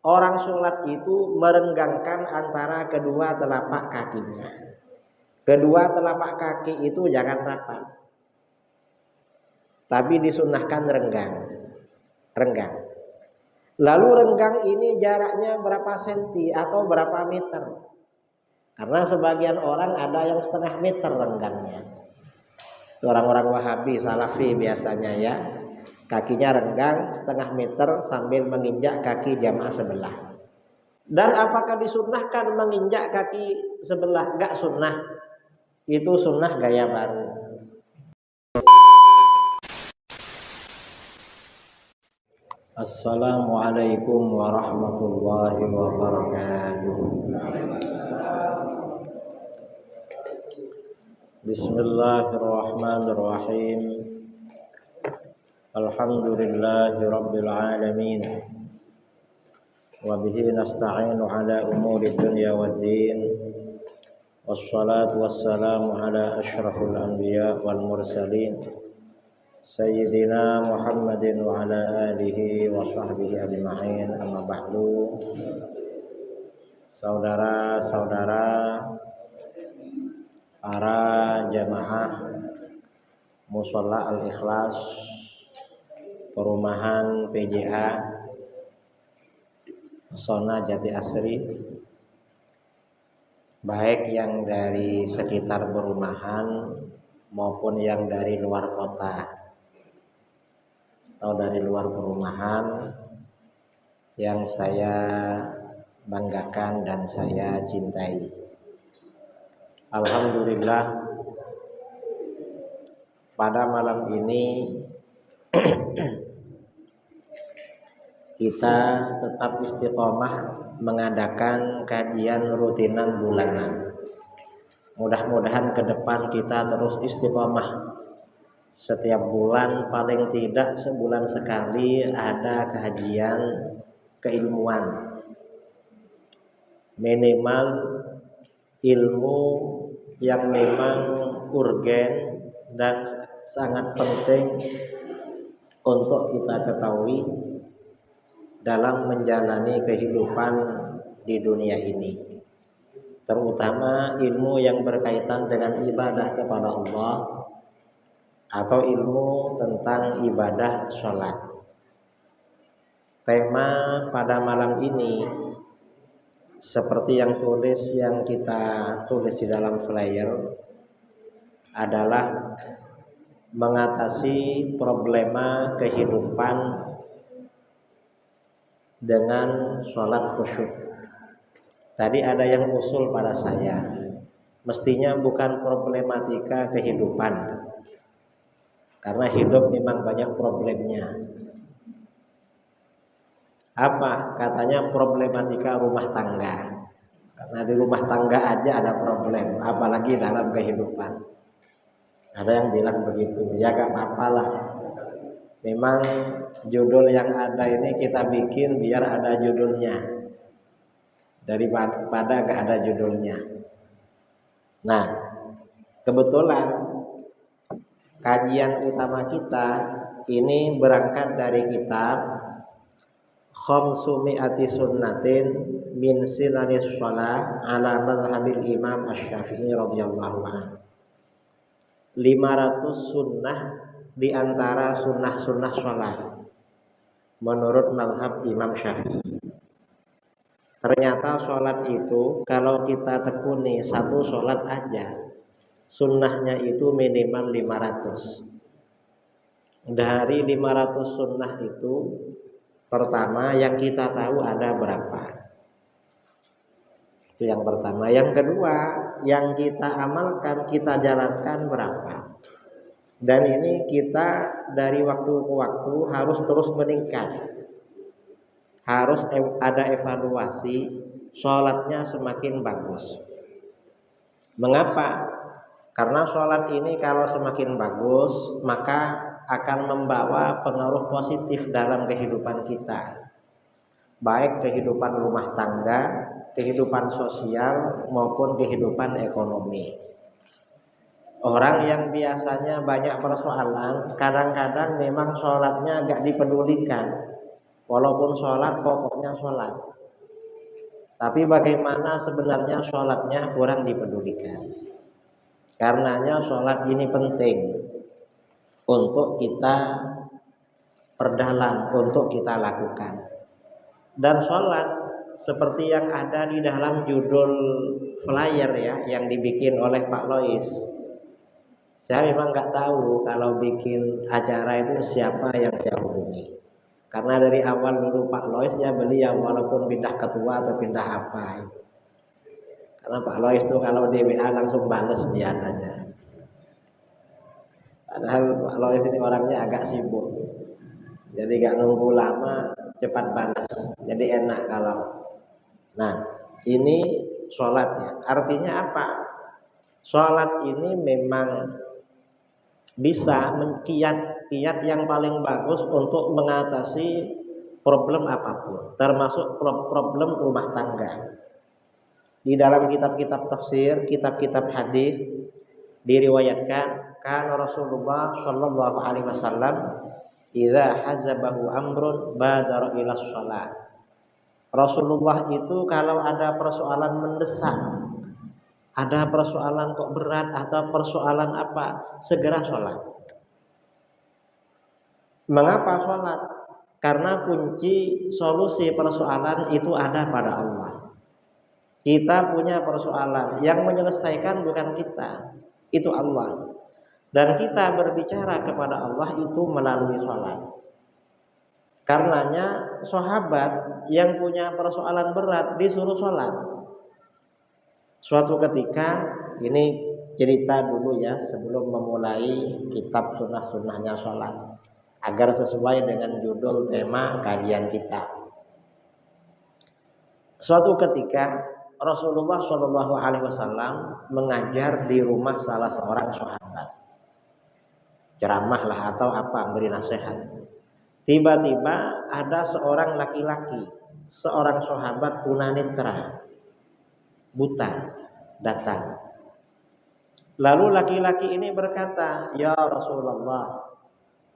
orang sholat itu merenggangkan antara kedua telapak kakinya. Kedua telapak kaki itu jangan rapat, tapi disunnahkan renggang. Lalu renggang ini jaraknya berapa senti atau berapa meter? Karena sebagian orang ada yang setengah meter renggangnya. Orang-orang Wahabi, Salafi biasanya ya, kakinya renggang setengah meter sambil menginjak kaki jamaah sebelah. Dan apakah disunnahkan menginjak kaki sebelah? Gak sunnah. Itu sunnah gaya baru. Assalamualaikum warahmatullahi wabarakatuh. Bismillahirrahmanirrahim. Alhamdulillahi rabbil alamin. Wa bihi nasta'inu ala umuri dunya waddin. Wassalatu wassalamu ala asyrafil anbiya wal mursalin Sayyidina Muhammadin wa ala alihi wa sahbihi ajma'in. Amma ba'du. Saudara-saudara para jamaah Musholla Al-Ikhlas Perumahan PJA Pesona Jati Asri, baik yang dari sekitar perumahan maupun yang dari luar kota atau dari luar perumahan, yang saya banggakan dan saya cintai. Alhamdulillah, pada malam ini kita tetap istiqomah mengadakan kajian rutinan bulanan. Mudah-mudahan ke depan kita terus istiqomah. Setiap bulan paling tidak sebulan sekali ada kajian keilmuan. Minimal ilmu yang memang urgen dan sangat penting untuk kita ketahui dalam menjalani kehidupan di dunia ini, terutama ilmu yang berkaitan dengan ibadah kepada Allah atau ilmu tentang ibadah sholat. Tema pada malam ini seperti yang kita tulis di dalam flyer adalah mengatasi problema kehidupan dengan sholat khusyuk. Tadi ada yang usul pada saya, mestinya bukan problematika kehidupan, karena hidup memang banyak problemnya. Apa? Katanya problematika rumah tangga, karena di rumah tangga aja ada problem, apalagi dalam kehidupan. Ada yang bilang begitu, ya gak apa-apa lah. Memang judul yang ada ini kita bikin biar ada judulnya, daripada gak ada judulnya. Nah, kebetulan kajian utama kita ini berangkat dari kitab Khamsumi'ati Sunnatin min Sinanis Shalah ala madhabil Imam Asy-Syafi'i radhiyallahu anhu. 500 sunnah di antara sunnah-sunnah sholat menurut mazhab Imam Syafi'i. Ternyata sholat itu kalau kita tekuni satu sholat aja, sunnahnya itu minimal 500. Dari 500 sunnah itu, pertama yang kita tahu ada berapa? Itu yang pertama. Yang kedua, yang kita amalkan, kita jalankan berapa? Dan ini kita dari waktu ke waktu harus terus meningkat. Harus ada evaluasi, sholatnya semakin bagus. Mengapa? Karena sholat ini kalau semakin bagus, maka akan membawa pengaruh positif dalam kehidupan kita. Baik kehidupan rumah tangga, kehidupan sosial, maupun kehidupan ekonomi. Orang yang biasanya banyak persoalan, kadang-kadang memang sholatnya agak dipedulikan. Walaupun sholat pokoknya sholat, tapi bagaimana sebenarnya sholatnya kurang dipedulikan. Karenanya sholat ini penting untuk kita perdalam, untuk kita lakukan. Dan sholat seperti yang ada di dalam judul flyer ya, yang dibikin oleh Pak Lois. Saya memang nggak tahu kalau bikin acara itu siapa yang saya hubungi. Karena dari awal dulu Pak Lois ya beliau, walaupun pindah ketua atau pindah apa. Karena Pak Lois itu kalau di WA langsung balas biasanya. Padahal Pak Lois ini orangnya agak sibuk. Jadi gak nunggu lama, cepat balas. Jadi enak kalau. Nah, ini sholatnya. Artinya apa? Sholat ini memang bisa kiat yang paling bagus untuk mengatasi problem apapun, termasuk problem rumah tangga. Di dalam kitab-kitab tafsir, kitab-kitab hadis diriwayatkan kana Rasulullah Shallallahu alaihi wasallam idza hazabahu amrun badara ila shalah. Rasulullah itu kalau ada persoalan mendesak, ada persoalan kok berat atau persoalan apa, segera sholat. Mengapa sholat? Karena kunci solusi persoalan itu ada pada Allah. Kita punya persoalan, yang menyelesaikan bukan kita, itu Allah. Dan kita berbicara kepada Allah itu melalui sholat. Karenanya sahabat yang punya persoalan berat disuruh sholat. Suatu ketika, ini cerita dulu ya sebelum memulai kitab sunnah-sunnahnya sholat, agar sesuai dengan judul tema kajian kita. Suatu ketika Rasulullah Shallallahu Alaihi Wasallam mengajar di rumah salah seorang sahabat, ceramah lah atau apa, beri nasihat. Tiba-tiba ada seorang laki-laki, seorang sahabat tunanetra, buta, datang. Lalu laki-laki ini berkata, ya Rasulullah,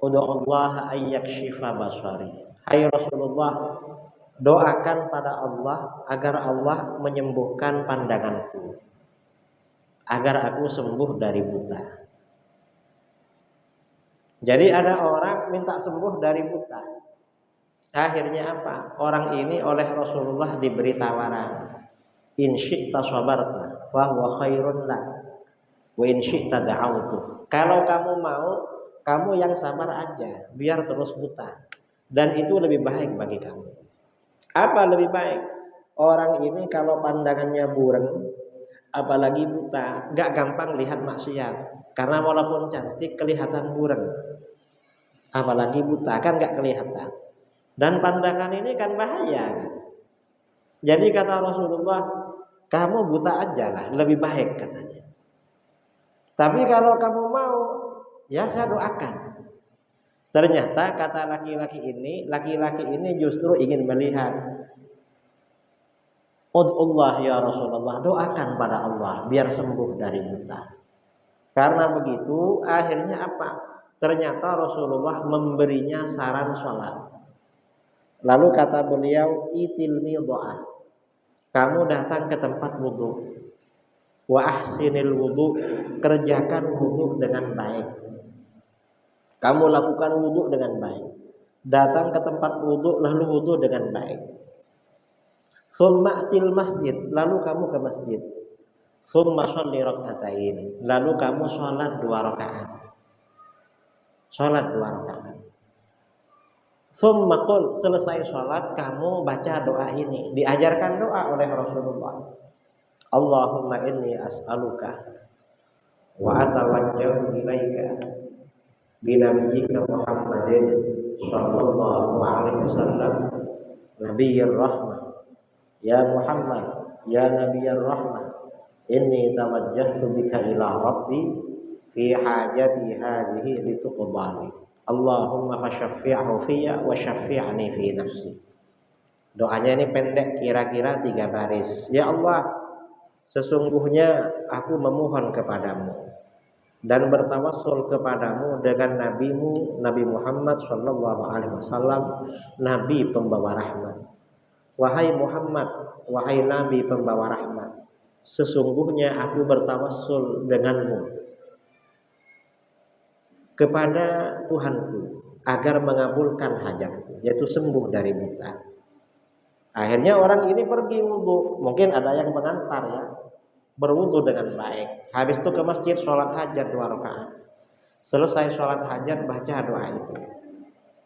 ud'ullaha ayyakshifa basari. Hai Rasulullah, doakan pada Allah agar Allah menyembuhkan pandanganku, agar aku sembuh dari buta. Jadi ada orang minta sembuh dari buta. Akhirnya apa? Orang ini oleh Rasulullah diberi tawaran, in syi'ta sabarta fa huwa khairun lak wa in syi'ta da'autu. Kalau kamu mau, kamu yang sabar aja, biar terus buta, dan itu lebih baik bagi kamu. Apa lebih baik? Orang ini kalau pandangannya bureng, apalagi buta, gak gampang lihat maksiat. Karena walaupun cantik kelihatan bureng, apalagi buta kan gak kelihatan. Dan pandangan ini kan bahaya kan. Jadi kata Rasulullah, kamu buta aja lah, lebih baik katanya. Tapi kalau kamu mau, ya saya doakan. Ternyata kata laki-laki ini justru ingin melihat. Ud'ullah ya Rasulullah, doakan pada Allah biar sembuh dari buta. Karena begitu akhirnya apa? Ternyata Rasulullah memberinya saran sholat. Lalu kata beliau, itil midha'ah, kamu datang ke tempat wudhu, wa ahsinil wudhu, kerjakan wudhu dengan baik. Kamu lakukan wudhu dengan baik. Datang ke tempat wudhu, lalu wudhu dengan baik. Summa atil masjid, lalu kamu ke masjid. Summa sholli raka'atain, lalu kamu sholat 2 rakaat. Sholat 2 rakaat. Summa qul, selesai sholat kamu baca doa ini. Diajarkan doa oleh Rasulullah. Allahumma inni as'aluka wa atawajjahu ilaika binabiyyika Muhammadin sallallahu alaihi wasallam nabiyyir rahmah. Ya Muhammad, ya nabiyyir rahmah, inni tawajjahtu bika ila rabbi fi hajati hadhihi lituqbali. Allahumma fashaffi'hu fiyya wa syaffi'ni fi nafsi. Doanya ini pendek, kira-kira 3 baris. Ya Allah, sesungguhnya aku memohon kepadamu, dan bertawassul kepadamu dengan nabimu Nabi Muhammad sallallahu alaihi wasallam, nabi pembawa rahmat. Wahai Muhammad, wahai nabi pembawa rahmat, sesungguhnya aku bertawassul denganmu kepada Tuhanku agar mengabulkan hajatku, yaitu sembuh dari buta. Akhirnya orang ini pergi wudhu, mungkin ada yang mengantar ya, berwudhu dengan baik. Habis itu ke masjid sholat hajat 2 rakaat. Selesai sholat hajat baca doa itu.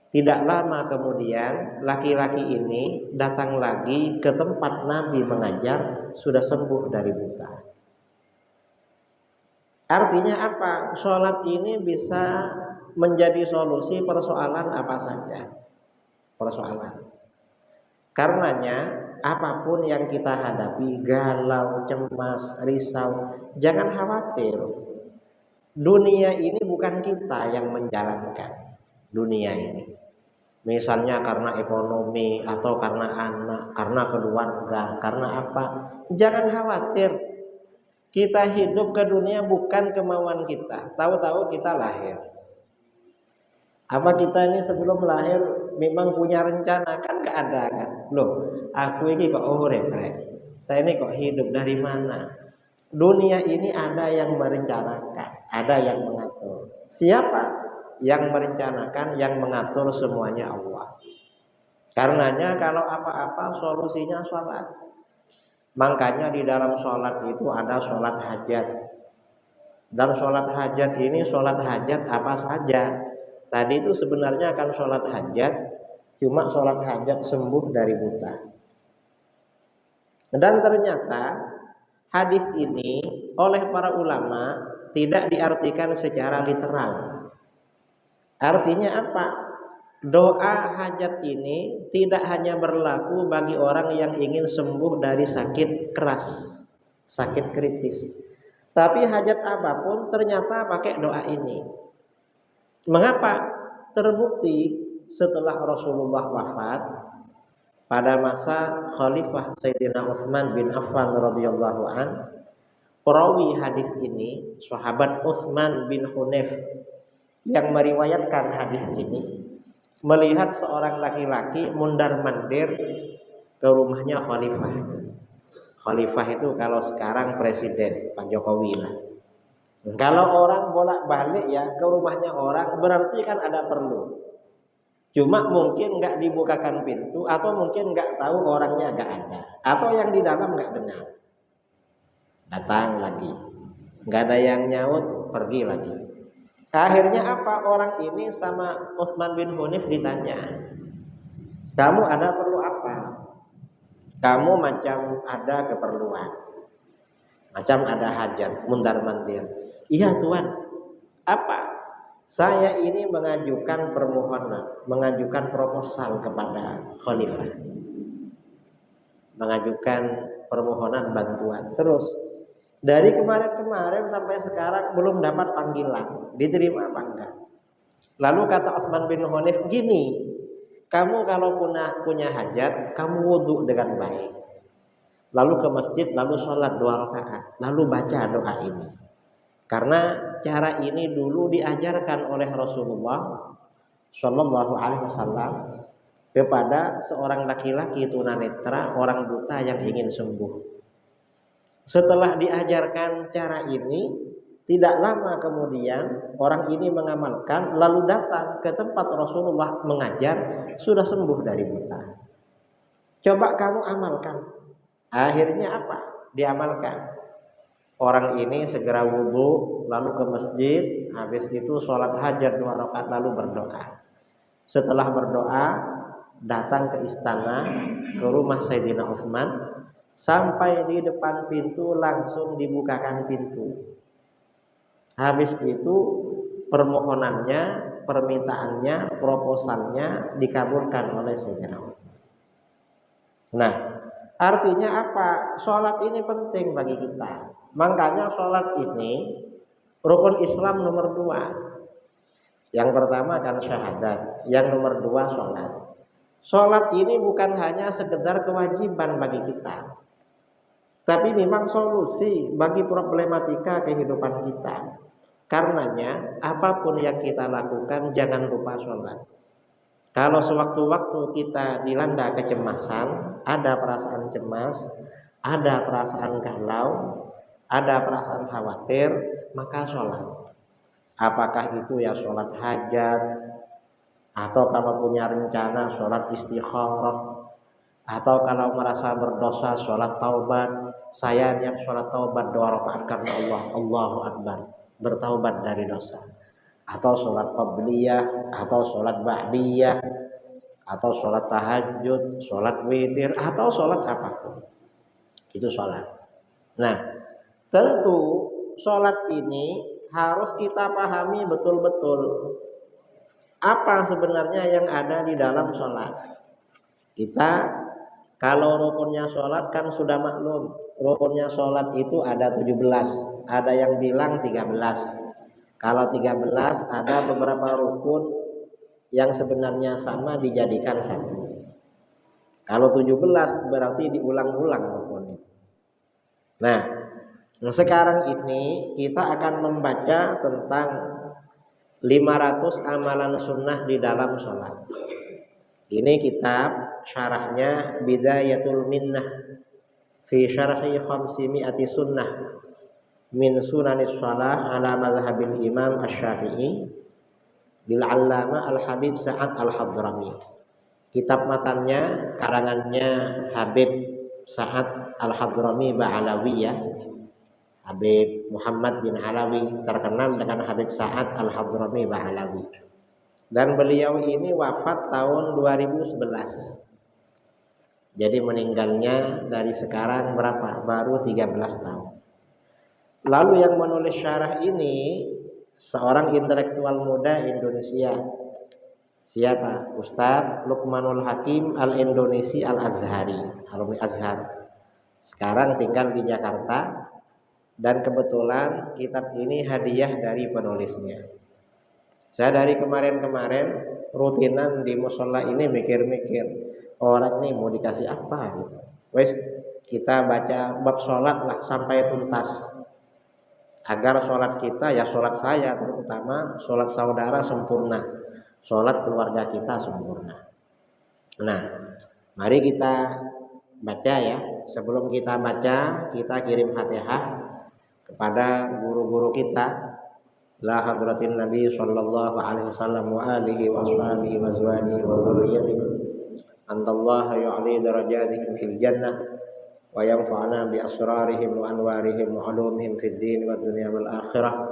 Tidak lama kemudian laki-laki ini datang lagi ke tempat Nabi mengajar, sudah sembuh dari buta. Artinya apa? Sholat ini bisa menjadi solusi persoalan apa saja. Persoalan. Karenanya apapun yang kita hadapi, galau, cemas, risau, jangan khawatir. Dunia ini bukan kita yang menjalankan dunia ini. Misalnya karena ekonomi atau karena anak, karena keluarga, karena apa? Jangan khawatir. Kita hidup ke dunia bukan kemauan kita. Tahu-tahu kita lahir. Apa kita ini sebelum lahir memang punya rencana? Kan gak ada kan? Loh, aku ini kok urip rek. Saya ini kok hidup dari mana? Dunia ini ada yang merencanakan, ada yang mengatur. Siapa yang merencanakan, yang mengatur semuanya? Allah. Karenanya kalau apa-apa solusinya sholat. Makanya di dalam sholat itu ada sholat hajat. Dan sholat hajat ini sholat hajat apa saja? Tadi itu sebenarnya akan sholat hajat, cuma sholat hajat sembuh dari buta. Dan ternyata hadis ini oleh para ulama tidak diartikan secara literal. Artinya apa? Doa hajat ini tidak hanya berlaku bagi orang yang ingin sembuh dari sakit keras, sakit kritis. Tapi hajat apapun ternyata pakai doa ini. Mengapa? Terbukti setelah Rasulullah wafat pada masa Khalifah Sayyidina Utsman bin Affan radhiyallahu an, perawi hadis ini sahabat Utsman bin Hunayf yang meriwayatkan hadis ini melihat seorang laki-laki mundar-mandir ke rumahnya Khalifah. Khalifah itu kalau sekarang presiden Pak Jokowi lah. Kalau orang bolak-balik ya ke rumahnya orang, berarti kan ada perlu. Cuma mungkin nggak dibukakan pintu, atau mungkin nggak tahu orangnya nggak ada, atau yang di dalam nggak dengar. Datang lagi, nggak ada yang nyaut, pergi lagi. Akhirnya apa? Orang ini sama Utsman bin Hunayf ditanya, kamu ada perlu apa? Kamu macam ada keperluan, macam ada hajat, mundar-mandir. Iya Tuhan. Apa? Saya ini mengajukan permohonan, mengajukan proposal kepada Khalifah, mengajukan permohonan bantuan. Terus dari kemarin-kemarin sampai sekarang belum dapat panggilan, diterima apa enggak? Lalu kata Utsman bin Hunayf gini, kamu kalau punya hajat, kamu wudhu dengan baik, lalu ke masjid, lalu sholat 2 rakaat, lalu baca doa ini. Karena cara ini dulu diajarkan oleh Rasulullah Shallallahu Alaihi Wasallam kepada seorang laki-laki tunanetra, orang buta yang ingin sembuh. Setelah diajarkan cara ini, tidak lama kemudian orang ini mengamalkan, lalu datang ke tempat Rasulullah mengajar, sudah sembuh dari buta. Coba kamu amalkan. Akhirnya apa? Diamalkan. Orang ini segera wudhu, lalu ke masjid, habis itu sholat hajat 2 rakaat, lalu berdoa. Setelah berdoa, datang ke istana, ke rumah Sayyidina Utsman, sampai di depan pintu langsung dibukakan pintu. Habis itu permohonannya, permintaannya, proposalnya dikabulkan oleh Sayyidina Utsman. Nah, artinya apa? Sholat ini penting bagi kita. Makanya sholat ini rukun Islam nomor 2. Yang pertama kan syahadat, yang nomor 2 sholat. Sholat ini bukan hanya sekedar kewajiban bagi kita, tapi memang solusi bagi problematika kehidupan kita. Karenanya apapun yang kita lakukan jangan lupa sholat. Kalau sewaktu-waktu kita dilanda kecemasan, ada perasaan cemas, ada perasaan galau, ada perasaan khawatir, maka sholat. Apakah itu ya sholat hajat, atau kalau punya rencana sholat istikharah, atau kalau merasa berdosa sholat taubat. Saya niat sholat taubat 2 rakaat karena Allah, Allahu Akbar, bertaubat dari dosa. Atau sholat qabliyah, atau sholat ba'diyah, atau sholat tahajud, sholat witir, atau sholat apapun. Itu sholat. Nah, tentu sholat ini harus kita pahami betul-betul apa sebenarnya yang ada di dalam sholat. Kita kalau rukunnya sholat kan sudah maklum. Rukunnya sholat itu ada 17. Ada yang bilang 13. Kalau 13 ada beberapa rukun yang sebenarnya sama dijadikan satu. Kalau 17 berarti diulang-ulang rukun itu. Nah, sekarang ini kita akan membaca tentang 500 amalan sunnah di dalam sholat. Ini kitab syarahnya Bidayatul Minnah fi syarhi 500 sunnah min sunanis shalah ala madhhabil imam asy-Syafi'i bil Allama Al-Habib Sa'ad Al-Hadrami. Kitab matannya karangannya Habib Sa'ad Al-Hadrami Ba'alawi ya. Habib Muhammad bin Alawi, terkenal dengan Habib Sa'ad Al-Hadrami Ba'alawi. Dan beliau ini wafat tahun 2011. Jadi meninggalnya dari sekarang berapa? Baru 13 tahun. Lalu yang menulis syarah ini seorang intelektual muda Indonesia. Siapa? Ustadz Luqmanul Hakim Al-Indonesi Al-Azhari, alumni Azhar. Sekarang tinggal di Jakarta dan kebetulan kitab ini hadiah dari penulisnya. Saya dari kemarin-kemarin rutinan di musola ini mikir-mikir orang nih mau dikasih apa gitu. Wes kita baca bab sholat lah sampai tuntas. Agar sholat kita ya sholat saya terutama sholat saudara sempurna, sholat keluarga kita sempurna. Nah, mari kita baca ya. Sebelum kita baca, kita kirim Fatihah kepada guru-guru kita. La hadratin Nabi sallallahu alaihi wasallam wa alihi wa ashabihi wa azwajihi wa dzurriyyatihi. Andallaha yu'li darajatihim fil jannah wa yanfa'una bi asrarihim wa anwarihim wa ulumihim fid din wad dunya wal akhirah.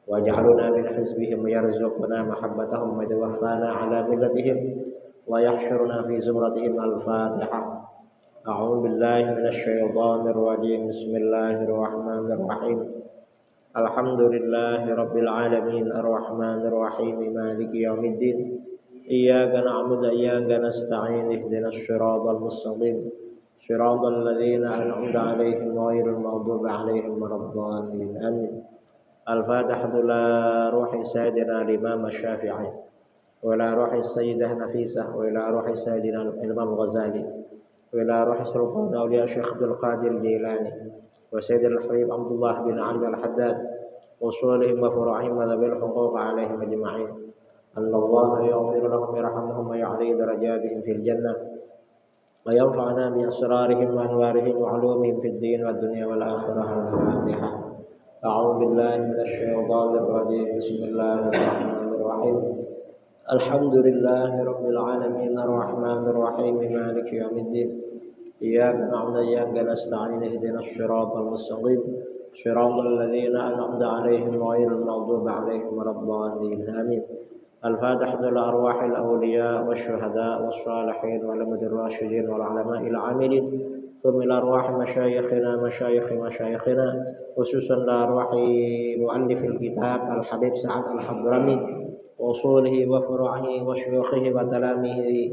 Waj'alna min hizbihim yarzuquna mahabbatahum wa tawaffana ala millatihim wa yahsyuruna fi zumratihim. Al-Fatihah. A'udzu billahi minasy syaithanir rajim. Bismillahirrahmanirrahim. Alhamdulillahi rabbil alamin arrahmanir rahim maliki yaumiddin. Iyyaka na'budu wa iyyaka nasta'in ihdinas siratal mustaqim siratal ladzina an'amta 'alaihim ghairil maghdubi 'alaihim waladdallin. Amin. Al-Fatihah. La ruhi sayyidina Imam Asy-Syafi'i wa la ruhi sayyidah Nafisah wa la ruhi sayyidina Imam Ghazali wa la ruhi sultan awliya Syekh Abdul Qadir Jilani wa Sayyidil Habib Abdullah bin Ali Al-Haddad usulihim wa furu'ihim wa dhabil huquq alaihim ajma'in. Allaha yaghfir lahum yarhamhum wa ya'li darajatihim fil jannah wa yanfa'na bi asrarihim wa anwarihim wa 'ulumihim fid din wad dunya wal akhirah. Al-Fatihah. A'udzu billahi minasy syaithanir rajim. Bismillahirrahmanirrahim. Alhamdulillahi rabbil alamin arrahmanir rahim maliki yaumiddin. Iyyaka na'budu wa iyyaka nasta'in ihdinas siratal mustaqim siratal ladzina an'amta 'alaihim ghairil maghdubi 'alaihim waladdallin. Amin. Al-Fatihah. Lil arwahil awliya wasyuhada wassalihin wal mudir rasyidin wal ulama'il 'amilin. Thumma ila arwah masyayikhina masyayikhina khususan la arwahi muallifil kitab Al-Habib Sa'ad Al-Hadrami wa usulihi wa furu'ihi wa syuyukhihi wa talamihi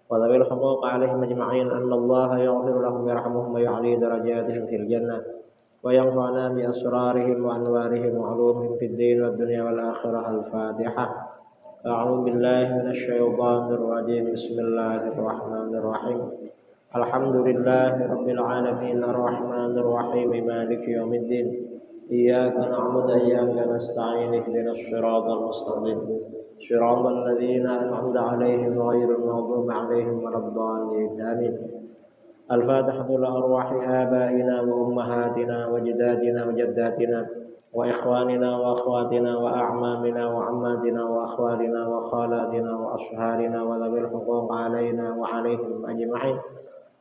wa dhabil huquq alaihim ajma'in. Allaha yaghfir lahum yarhamhum wa ya'li darajatihim fil jannah wa yanfa'na bi asrarihim wa anwarihim wa 'ulumihim fid din wad dunya wal akhirah. Al-Fatihah. A'udzu billahi minasy syaithanir rajim. Bismillahirrahmanirrahim. Alhamdulillahi rabbil alamin arrahmanir rahim maliki yaumiddin. إياك نعبد وإياك نستعين اهدنا الصراط المستقيم صراط الذين أنعمت عليهم غير المغضوب عليهم ولا الضالين آمين. الفاتحة لأرواح آبائنا وأمهاتنا وجداتنا وجداتنا وإخواننا وأخواتنا وأعمامنا وعماتنا وأخوالنا وخالاتنا وأصهارنا وذوي الحقوق علينا وعليهم أجمعين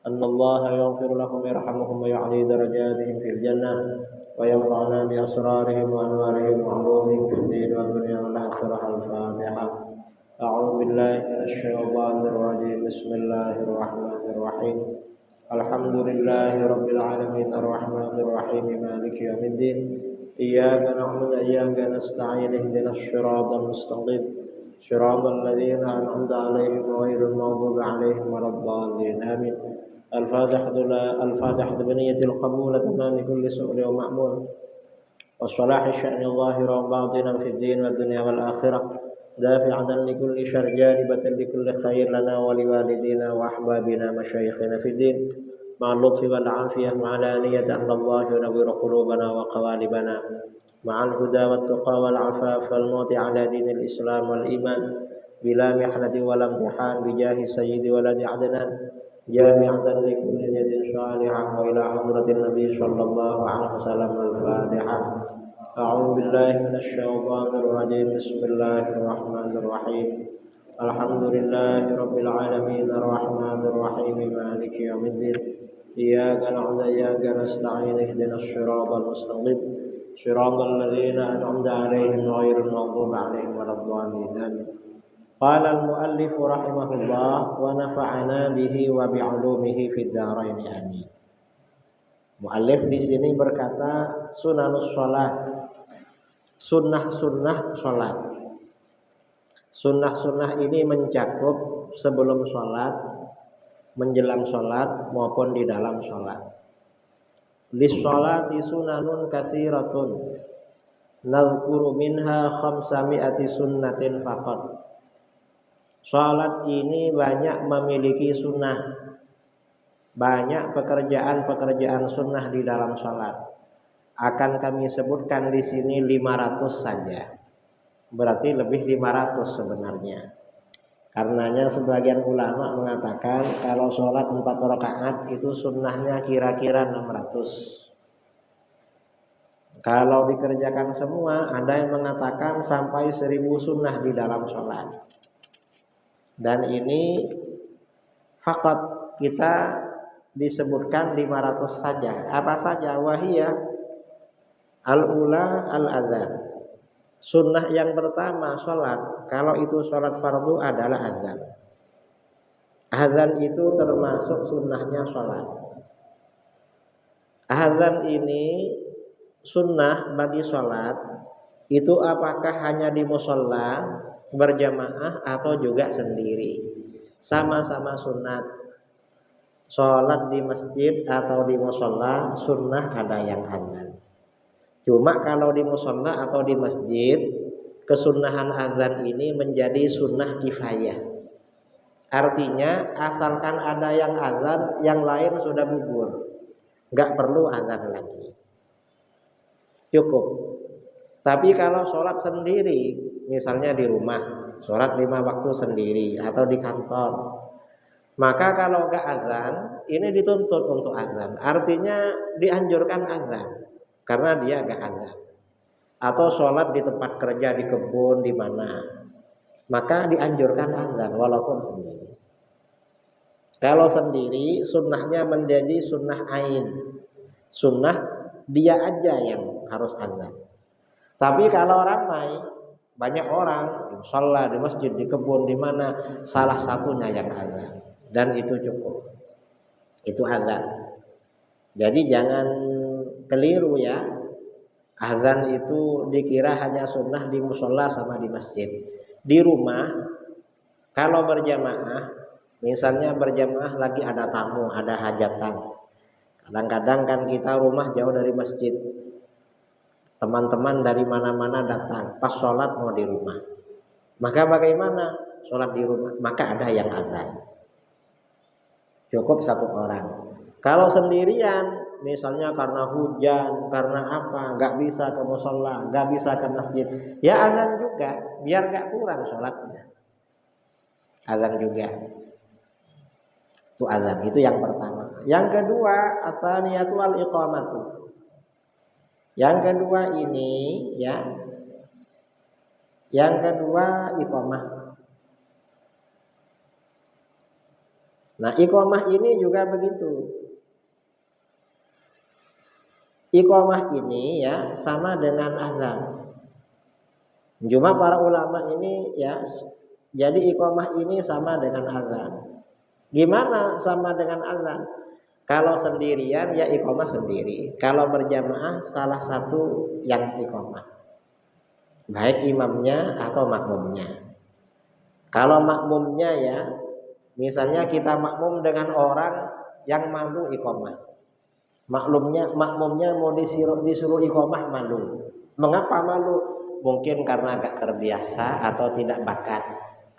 أن الله يغفر لهم ويرحمهم ويعلي درجاتهم في الجنة وينفعنا بأسرارهم وأنوارهم وعلومهم في الدين والدنيا والآخرة. الفاتحة. أعوذ بالله من الشيطان الرجيم. بسم الله الرحمن الرحيم. الحمد لله رب العالمين الرحمن الرحيم مالك يوم الدين إياك نعبد وإياك نستعين اهدنا الصراط المستقيم صراط الذين أنعمت عليهم غير المغضوب عليهم ولا الضالين آمين. الفاتحة بنية القبول تمام كل سؤل ومأمول وصلاح الشأن ظاهرا وباطنا في الدين والدنيا والآخرة دافعة لكل شر جالبة لكل خير لنا ولوالدينا وأحبابنا مشايخنا في الدين مع اللطف والعافية مع الآنية أن الله ينور قلوبنا وقوالبنا مع الهدى والتقى والعفاف والموت على دين الإسلام والإيمان بلا محنة ولا امتحان بجاه سيد ولد عدنان جامعة لكل يد صالحة وإلى حضرة النبي صلى الله عليه وسلم. الفاتحة. أعوذ بالله من الشيطان الرجيم. بسم الله الرحمن الرحيم. الحمد لله رب العالمين الرحمن الرحيم مالك يوم الدين إياك نعبد وإياك نستعين اهدنا الصراط المستقيم صراط الذين أنعمت عليهم غير المغضوب عليهم ولا الضالين آمين. قال المؤلف رحمه الله ونفعنا به وبعلومه في الدارين آمين. Muallif di sini berkata sunanus sholat, sunnah-sunnah sholat. Sunnah-sunnah ini mencakup sebelum sholat, menjelang sholat maupun di dalam sholat. Lis-sholati sunanun katsiratun nadhkuru minha khamsami'ati sunnatin faqat. Sholat ini banyak memiliki sunnah, banyak pekerjaan-pekerjaan sunnah di dalam sholat. Akan kami sebutkan di sini 500 saja. Berarti lebih 500 sebenarnya. Karenanya sebagian ulama mengatakan kalau sholat 4 rakaat itu sunnahnya kira-kira 600. Kalau dikerjakan semua ada yang mengatakan sampai 1000 sunnah di dalam sholat. Dan ini fakat kita disebutkan 500 saja. Apa saja? Wahiyah al-ula al-adzan. Sunnah yang pertama sholat, kalau itu sholat fardu adalah azan. Azan itu termasuk sunnahnya sholat. Azan ini sunnah bagi sholat. Itu apakah hanya di musola berjamaah atau juga sendiri? Sama-sama sunnat. Sholat di masjid atau di musola sunnah ada yang azan. Cuma kalau di musola atau di masjid, kesunnahan azan ini menjadi sunnah kifayah. Artinya asalkan ada yang azan, yang lain sudah gugur, nggak perlu azan lagi, cukup. Tapi kalau sholat sendiri, misalnya di rumah, sholat 5 waktu sendiri atau di kantor, maka kalau nggak azan, ini dituntut untuk azan. Artinya dianjurkan azan. Karena dia agak azan. Atau sholat di tempat kerja, di kebun, di mana, maka dianjurkan azan walaupun sendiri. Kalau sendiri sunnahnya menjadi sunnah ain, sunnah dia aja yang harus azan. Tapi kalau ramai, banyak orang di mushola, di masjid, di kebun, di mana, salah satunya yang azan, dan itu cukup, itu azan. Jadi jangan keliru ya, azan itu dikira hanya sunnah di mushola sama di masjid. Di rumah kalau berjamaah, misalnya berjamaah lagi ada tamu, ada hajatan. Kadang-kadang kan kita rumah jauh dari masjid, teman-teman dari mana-mana datang, pas sholat mau di rumah. Maka bagaimana? Sholat di rumah, maka ada yang azan. Cukup 1 orang. Kalau sendirian, misalnya karena hujan, karena apa, nggak bisa ke musola, nggak bisa ke masjid, ya azan juga, biar nggak kurang sholatnya. Azan juga. Itu azan, itu yang pertama. Yang kedua, asaniyatu al iqamatu. Yang kedua ini ya. Yang kedua iqamah. Nah, iqamah ini juga begitu. Iqamah ini ya sama dengan azan. Cuma para ulama ini ya, jadi iqamah ini sama dengan azan. Gimana sama dengan azan? Kalau sendirian ya iqamah sendiri. Kalau berjamaah salah satu yang iqamah. Baik imamnya atau makmumnya. Kalau makmumnya ya, misalnya kita makmum dengan orang yang malu iqamah. Makmumnya mau disuruh iqamah malu. Mengapa malu? Mungkin karena agak terbiasa atau tidak bakat.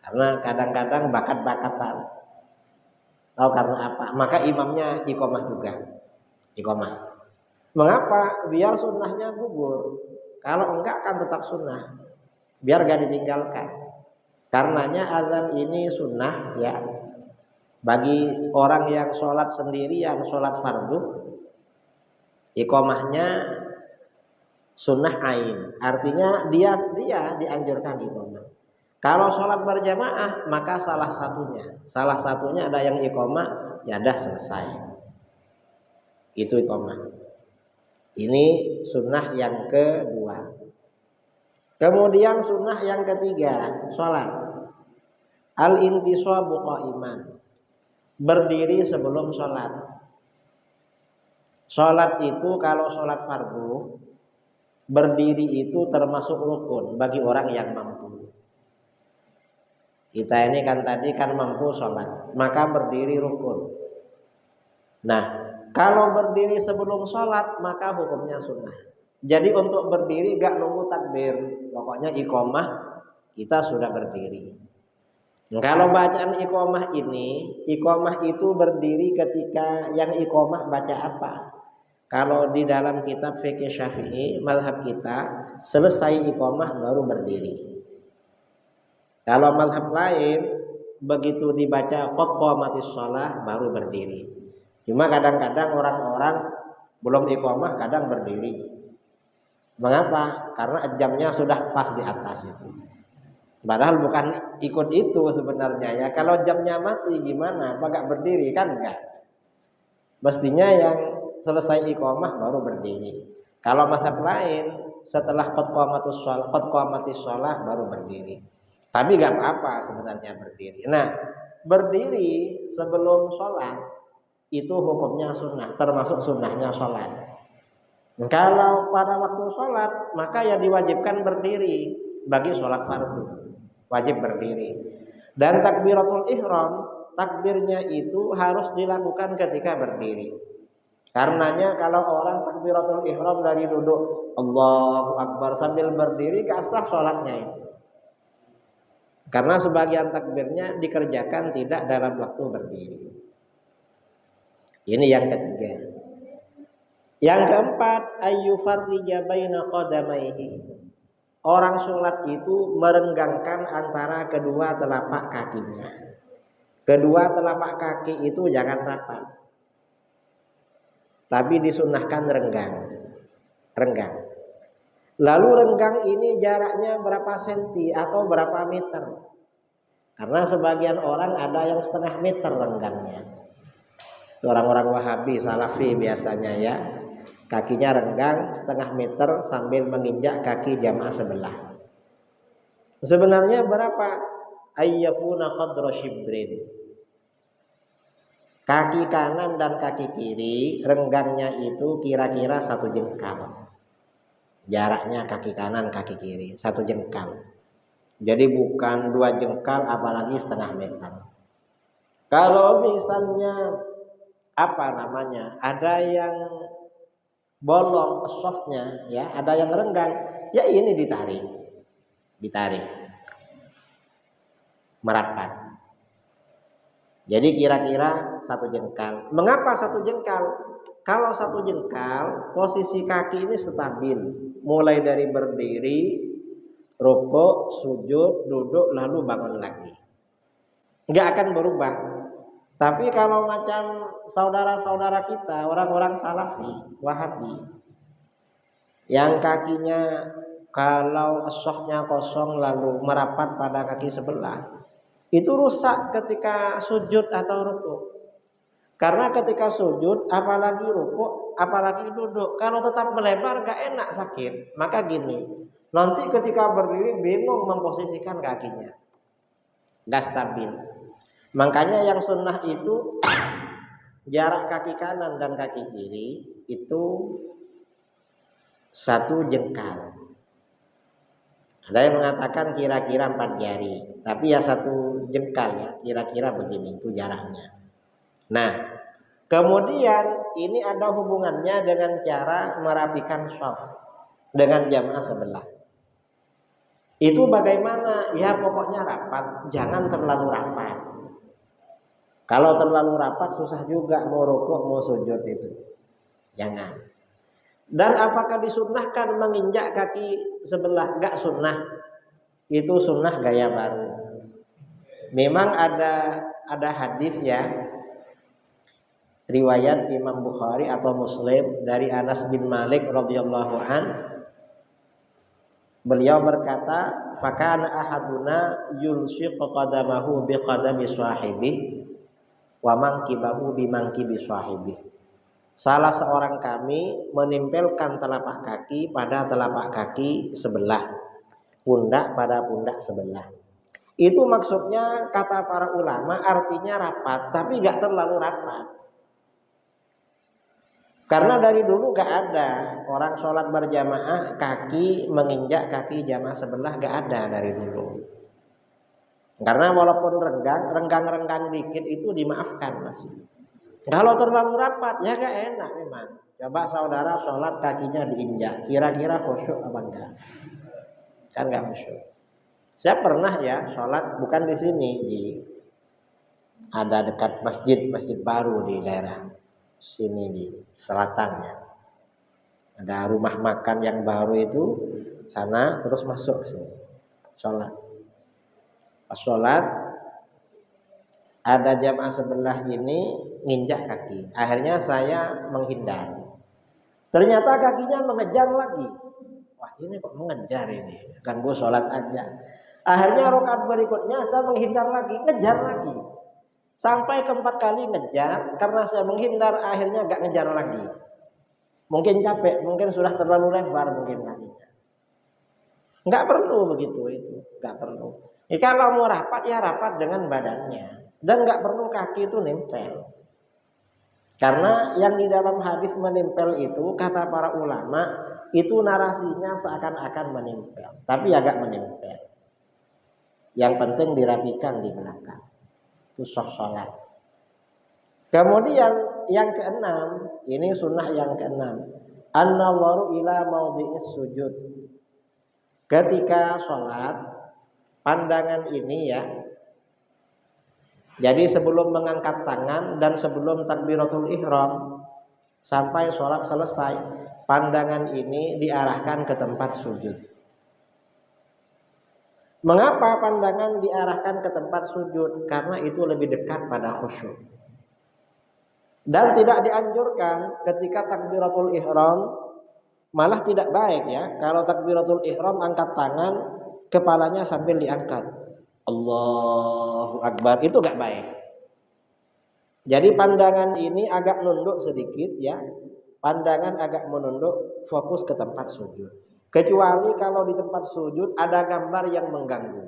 Karena kadang-kadang bakat-bakatan. Tahu karena apa? Maka imamnya iqamah juga. Iqamah. Mengapa? Biar sunnahnya gugur. Kalau enggak kan tetap sunnah. Biar gak ditinggalkan. Karenanya azan ini sunnah ya. Bagi orang yang sholat sendirian, sholat fardu, iqamahnya sunnah ain. Artinya dia dianjurkan iqamah. Kalau sholat berjamaah maka salah satunya ada yang iqamah, ya dah selesai. Itu iqamah. Ini sunnah yang kedua. Kemudian sunnah yang ketiga, sholat. Al-intisabu qa'iman. Berdiri sebelum sholat. Sholat itu kalau sholat fardu, berdiri itu termasuk rukun bagi orang yang mampu. Kita ini kan tadi kan mampu sholat, maka berdiri rukun. Nah, kalau berdiri sebelum sholat maka hukumnya sunnah. Jadi untuk berdiri gak nunggu takbir, pokoknya iqamah kita sudah berdiri. Kalau bacaan iqamah ini, iqamah itu berdiri ketika yang iqamah baca apa? Kalau di dalam kitab fikih Syafi'i, mazhab kita, selesai iqamah baru berdiri. Kalau mazhab lain, begitu dibaca qad qamatis shalah baru berdiri. Cuma kadang-kadang orang-orang belum iqamah kadang berdiri. Mengapa? Karena jamnya sudah pas di atas itu. Padahal bukan ikut itu sebenarnya ya. Kalau jamnya mati gimana? Apa gak berdiri? Kan enggak. Mestinya yang selesai iqamah baru berdiri. Kalau mazhab lain setelah qad qamatis shalah baru berdiri. Tapi gak apa-apa sebenarnya berdiri. Nah, berdiri sebelum sholat itu hukumnya sunnah, termasuk sunnahnya sholat. Kalau pada waktu sholat maka ya diwajibkan berdiri bagi sholat fardu, wajib berdiri. Dan takbiratul ihram, takbirnya itu harus dilakukan ketika berdiri. Karenanya kalau orang takbiratul ihram dari duduk Allahu Akbar sambil berdiri gak sah sholatnya itu. Karena sebagian takbirnya dikerjakan tidak dalam waktu berdiri. Ini yang ketiga. Yang keempat, ayyufarrija baina qadamaihi. Orang sholat itu merenggangkan antara kedua telapak kakinya. Kedua telapak kaki itu jangan rapat, tapi disunnahkan renggang. Lalu renggang ini jaraknya berapa senti atau berapa meter? Karena sebagian orang ada yang setengah meter renggangnya. Itu orang-orang Wahabi, Salafi biasanya ya. Kakinya renggang setengah meter sambil menginjak kaki jamaah sebelah. Sebenarnya berapa? Ayyakuna qadra shibrin. Kaki kanan dan kaki kiri renggangnya itu kira-kira 1 jengkal. Jaraknya kaki kanan kaki kiri 1 jengkal. Jadi bukan 2 jengkal apalagi setengah meter. Kalau misalnya ada yang bolong softnya ya, ada yang renggang, ya ini ditarik merapat. Jadi kira-kira 1 jengkal. Mengapa 1 jengkal? Kalau satu jengkal, posisi kaki ini stabil, mulai dari berdiri, rukuk, sujud, duduk, lalu bangun lagi. Nggak akan berubah. Tapi kalau macam saudara-saudara kita, orang-orang Salafi, Wahabi, yang kakinya kalau as-safnya kosong lalu merapat pada kaki sebelah, itu rusak ketika sujud atau rukuk. Karena ketika sujud, apalagi rukuk, apalagi duduk, kalau tetap melebar gak enak, sakit. Maka gini, nanti ketika berdiri bingung memposisikan kakinya, gak stabil. Makanya yang sunnah itu jarak kaki kanan dan kaki kiri itu satu jengkal. Ada yang mengatakan kira-kira 4 jari, tapi ya satu jengkal ya, kira-kira begini itu jaraknya. Nah, kemudian ini ada hubungannya dengan cara merapikan shaf dengan jamaah sebelah. Itu bagaimana? Ya pokoknya rapat, jangan terlalu rapat. Kalau terlalu rapat susah juga mau rukuk mau sujud itu. Jangan. Dan apakah disunnahkan menginjak kaki sebelah? Enggak sunnah. Itu sunnah gaya baru. Memang ada hadis ya, riwayat Imam Bukhari atau Muslim dari Anas bin Malik radhiyallahu an. Beliau berkata, "Fakana ahaduna yulshiqu qadamahu biqadami sahibi wa mankibahu bimankibi sahibi." Salah seorang kami menempelkan telapak kaki pada telapak kaki sebelah, pundak pada pundak sebelah. Itu maksudnya kata para ulama artinya rapat, tapi gak terlalu rapat. Karena dari dulu gak ada orang sholat berjamaah kaki menginjak kaki jamaah sebelah, gak ada dari dulu. Karena walaupun renggang dikit itu dimaafkan masih. Kalau terlalu rapat ya gak enak memang. Coba saudara sholat kakinya diinjak, kira-kira khusyuk apa enggak? Kan gak khusyuk. Saya pernah ya sholat bukan di sini, ada dekat masjid baru di daerah sini di selatan ya. Ada rumah makan yang baru itu sana, terus masuk sini sholat. Pas sholat ada jamaah sebelah ini nginjak kaki. Akhirnya saya menghindar. Ternyata kakinya mengejar lagi. Wah ini kok mengejar ini, ganggu sholat aja. Akhirnya rakaat berikutnya saya menghindar lagi, ngejar lagi. Sampai keempat kali ngejar, karena saya menghindar akhirnya gak ngejar lagi. Mungkin capek, mungkin sudah terlalu lebar mungkin kakinya. Gak perlu begitu itu, gak perlu. Kalau mau rapat ya rapat dengan badannya. Dan gak perlu kaki itu nempel. Karena yang di dalam hadis menempel itu kata para ulama itu narasinya seakan-akan menempel, tapi agak menempel. Yang penting dirapikan di belakang. Itu shaf sholat. Kemudian yang keenam, ini sunnah yang keenam, an-nawaru ila maudhi'is sujud. Ketika sholat, pandangan ini ya. Jadi sebelum mengangkat tangan dan sebelum takbiratul ihram sampai sholat selesai, pandangan ini diarahkan ke tempat sujud. Mengapa pandangan diarahkan ke tempat sujud? Karena itu lebih dekat pada khusyuk. Dan tidak dianjurkan ketika takbiratul ihram, malah tidak baik ya. Kalau takbiratul ihram angkat tangan, kepalanya sambil diangkat. Allahu Akbar, itu gak baik. Jadi pandangan ini agak nunduk sedikit ya. Pandangan agak menunduk, fokus ke tempat sujud. Kecuali kalau di tempat sujud ada gambar yang mengganggu.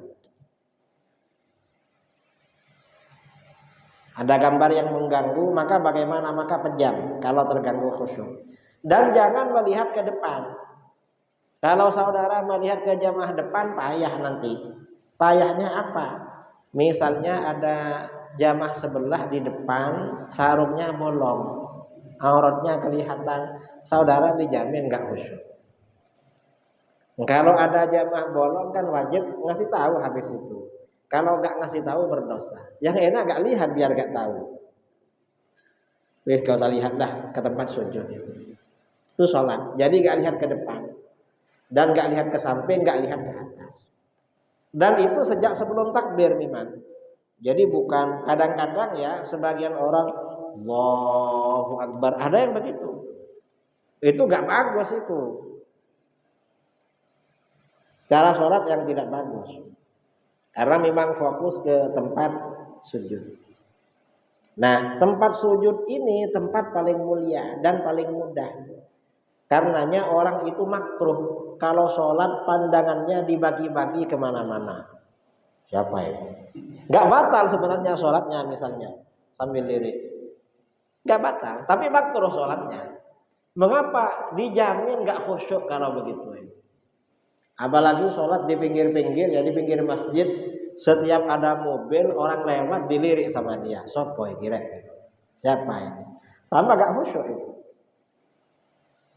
Ada gambar yang mengganggu, maka bagaimana? Maka pejam kalau terganggu khusyuk. Dan jangan melihat ke depan. Kalau saudara melihat ke jamaah depan, payah nanti. Payahnya apa? Misalnya ada jamaah sebelah di depan, sarungnya bolong, auratnya kelihatan, saudara dijamin gak khusyuk. Kalau ada jamaah bolong kan wajib ngasih tahu habis itu. Kalau gak ngasih tahu berdosa. Yang enak gak lihat biar gak tahu. Gak usah lihat dah ke tempat sujud itu sholat. Jadi gak lihat ke depan dan gak lihat ke samping, gak lihat ke atas. Dan itu sejak sebelum takbir memang. Jadi bukan kadang-kadang ya sebagian orang Allahu Akbar, ada yang begitu. Itu gak bagus itu. Cara sholat yang tidak bagus. Karena memang fokus ke tempat sujud. Nah, tempat sujud ini tempat paling mulia dan paling mudah. Karenanya orang itu makruh kalau sholat pandangannya dibagi-bagi kemana-mana. Siapa itu? Gak batal sebenarnya sholatnya misalnya sambil lirik. Gak batal, tapi makruh sholatnya. Mengapa? Dijamin gak khusyuk kalau begitu. Apalagi sholat di pinggir-pinggir, ya di pinggir masjid. Setiap ada mobil orang lewat dilirik sama dia. Sopo kira gitu. Siapa ini? Tambah gak khusyuk itu.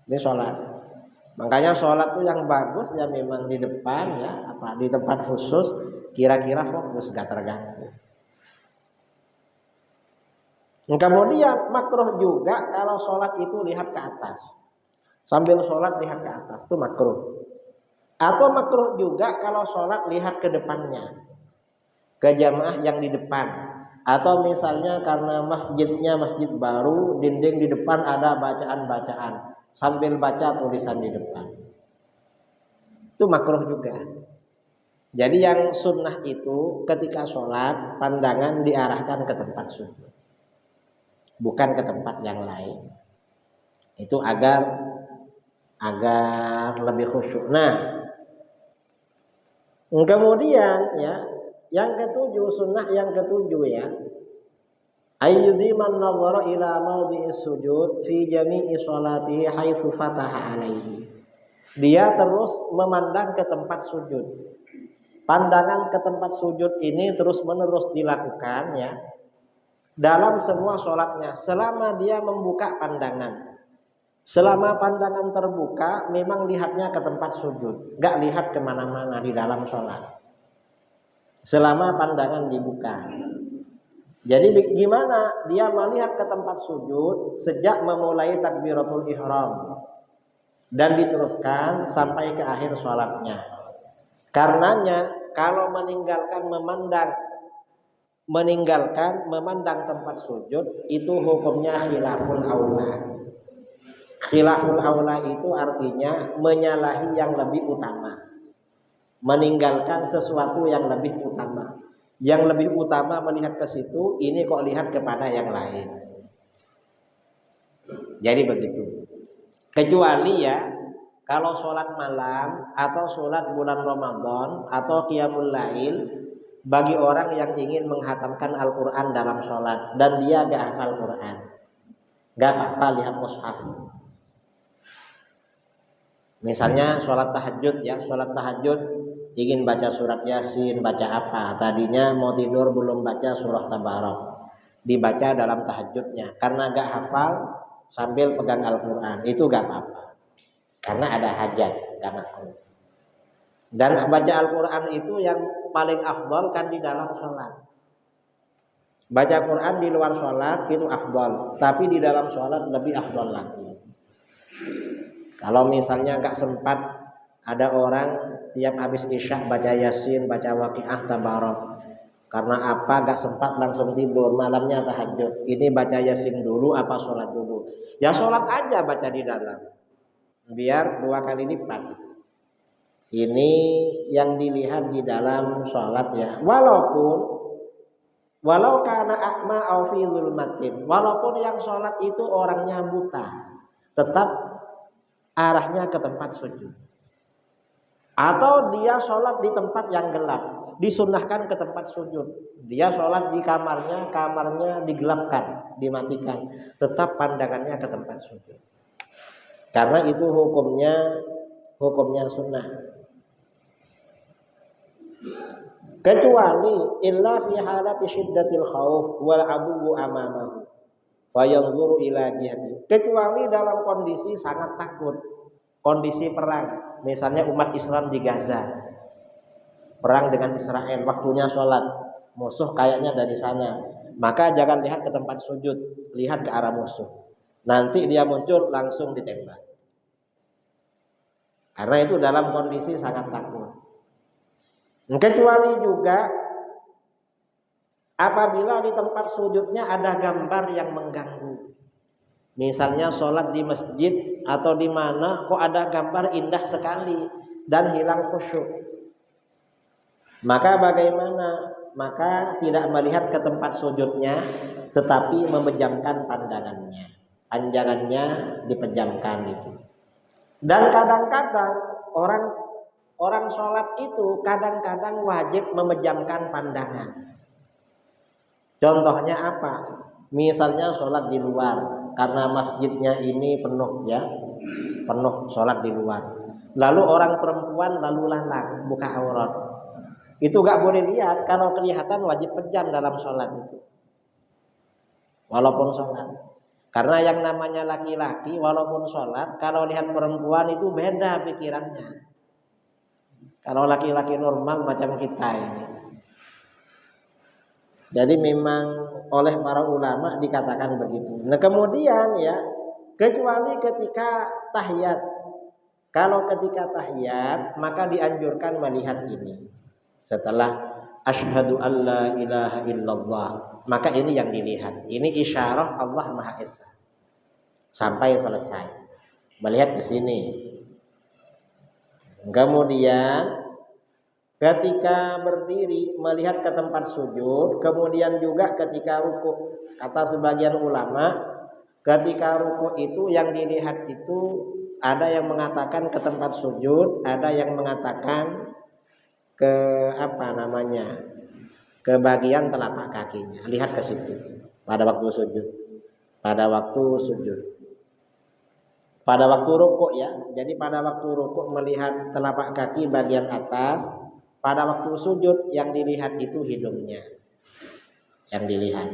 Ini sholat. Makanya sholat tuh yang bagus ya memang di depan ya, apa di tempat khusus, kira-kira fokus gak terganggu. Kemudian makruh juga kalau sholat itu lihat ke atas. Sambil sholat lihat ke atas itu makruh. Atau makruh juga kalau sholat lihat ke depannya, ke jamaah yang di depan. Atau misalnya karena masjidnya masjid baru, dinding di depan ada bacaan-bacaan, sambil baca tulisan di depan. Itu makruh juga. Jadi yang sunnah itu ketika sholat pandangan diarahkan ke tempat sujud, bukan ke tempat yang lain. Itu agar lebih khusyuk. Nah, kemudian ya yang ketujuh, sunnah yang ketujuh ya, ayyudiman nadhara ila mawdi'is sujud fi jami'i sholatihi haitsu fataha alaihi. Dia terus memandang ke tempat sujud. Pandangan ke tempat sujud ini terus menerus dilakukan ya dalam semua sholatnya selama dia membuka pandangan. Selama pandangan terbuka memang lihatnya ke tempat sujud, gak lihat kemana-mana di dalam sholat. Selama pandangan dibuka. Jadi gimana dia melihat ke tempat sujud sejak memulai takbiratul ihram dan diteruskan sampai ke akhir sholatnya. Karenanya kalau meninggalkan memandang tempat sujud itu hukumnya khilaful aula. Khilaful aula itu artinya menyalahi yang lebih utama, meninggalkan sesuatu yang lebih utama. Yang lebih utama melihat ke situ, ini kok lihat kepada yang lain. Jadi begitu. Kecuali ya kalau sholat malam atau sholat bulan Ramadan atau qiyamul lail bagi orang yang ingin menghatamkan Al-Quran dalam sholat dan dia gak hafal Quran, gak apa-apa lihat mushaf. Misalnya sholat tahajud ya, sholat tahajud ingin baca surat Yasin, baca apa? Tadinya mau tidur belum baca surah Tabarak, dibaca dalam tahajudnya. Karena gak hafal sambil pegang Al-Quran, itu gak apa-apa. Karena ada hajat, gak makruh. Dan baca Al-Quran itu yang paling afdol kan di dalam sholat. Baca Quran di luar sholat itu afdol, tapi di dalam sholat lebih afdol lagi. Kalau misalnya gak sempat, ada orang tiap habis isya baca Yasin, baca Waqiah, Tabarak. Karena apa? Gak sempat langsung tidur, malamnya tahajud. Ini baca Yasin dulu apa sholat dulu? Ya sholat aja baca di dalam, biar 2 kali lipat. Ini yang dilihat di dalam sholat ya. Walau karena a'ma au fi zulmatin, walaupun yang sholat itu orangnya buta, tetap arahnya ke tempat sujud. Atau dia sholat di tempat yang gelap, disunnahkan ke tempat sujud. Dia sholat di kamarnya digelapkan, dimatikan, tetap pandangannya ke tempat sujud. Karena itu hukumnya sunnah. Kecuali illa fi halati syiddatil khauf wal aduwwu amamahu fayanzuru ila jihati. Kecuali dalam kondisi sangat takut, kondisi perang. Misalnya umat Islam di Gaza, perang dengan Israel, waktunya sholat, musuh kayaknya dari sana. maka jangan lihat ke tempat sujud, lihat ke arah musuh. Nanti dia muncul langsung ditembak. Karena itu dalam kondisi sangat takut. Kecuali juga apabila di tempat sujudnya ada gambar yang mengganggu. Misalnya sholat di masjid atau di mana kok ada gambar indah sekali dan hilang khusyuk. Maka bagaimana? Maka tidak melihat ke tempat sujudnya, tetapi memejamkan pandangannya. Pandangannya dipejamkan itu. Dan kadang-kadang orang sholat itu kadang-kadang wajib memejamkan pandangan. Contohnya apa? Misalnya sholat di luar, karena masjidnya ini penuh ya, penuh sholat di luar. Lalu orang perempuan lalu lalang buka aurat, itu gak boleh lihat. Kalau kelihatan wajib pejam dalam sholat itu, walaupun sholat. Karena yang namanya laki-laki walaupun sholat, kalau lihat perempuan itu beda pikirannya. Kalau laki-laki normal macam kita ini. Jadi memang oleh para ulama dikatakan begitu. Nah kemudian ya, kecuali ketika tahiyat. Kalau ketika tahiyat maka dianjurkan melihat ini. Setelah asyhadu alla ilaha illallah, maka ini yang dilihat. Ini isyarah Allah Maha Esa. Sampai selesai. Melihat ke sini. Kemudian ketika berdiri melihat ke tempat sujud, kemudian juga ketika ruku. Kata sebagian ulama, ketika ruku itu yang dilihat itu ada yang mengatakan ke tempat sujud, ada yang mengatakan ke ke bagian telapak kakinya. Lihat ke situ pada waktu sujud. Pada waktu sujud. Pada waktu ruku ya. Jadi pada waktu ruku melihat telapak kaki bagian atas. Pada waktu sujud yang dilihat itu hidungnya, yang dilihat.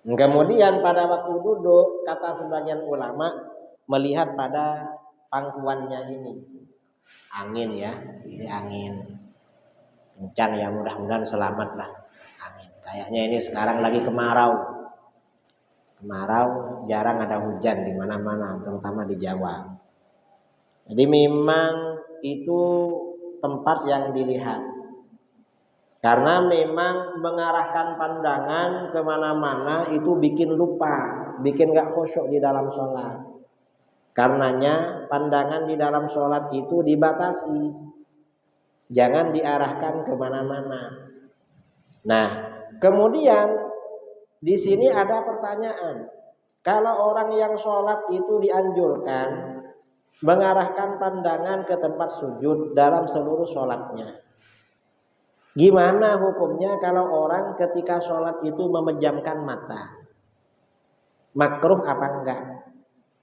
Kemudian pada waktu duduk, kata sebagian ulama melihat pada pangkuannya ini. Angin ya, ini angin kencang ya, mudah-mudahan selamat lah angin. Kayaknya ini sekarang lagi kemarau. Kemarau jarang ada hujan di mana-mana, terutama di Jawa. Jadi memang itu tempat yang dilihat. Karena memang mengarahkan pandangan kemana-mana itu bikin lupa, bikin gak khusyuk di dalam sholat. Karenanya pandangan di dalam sholat itu dibatasi, jangan diarahkan kemana-mana. Nah, kemudian di sini ada pertanyaan, kalau orang yang sholat itu dianjurkan mengarahkan pandangan ke tempat sujud dalam seluruh sholatnya. Gimana hukumnya kalau orang ketika sholat itu memejamkan mata? Makruh apa enggak?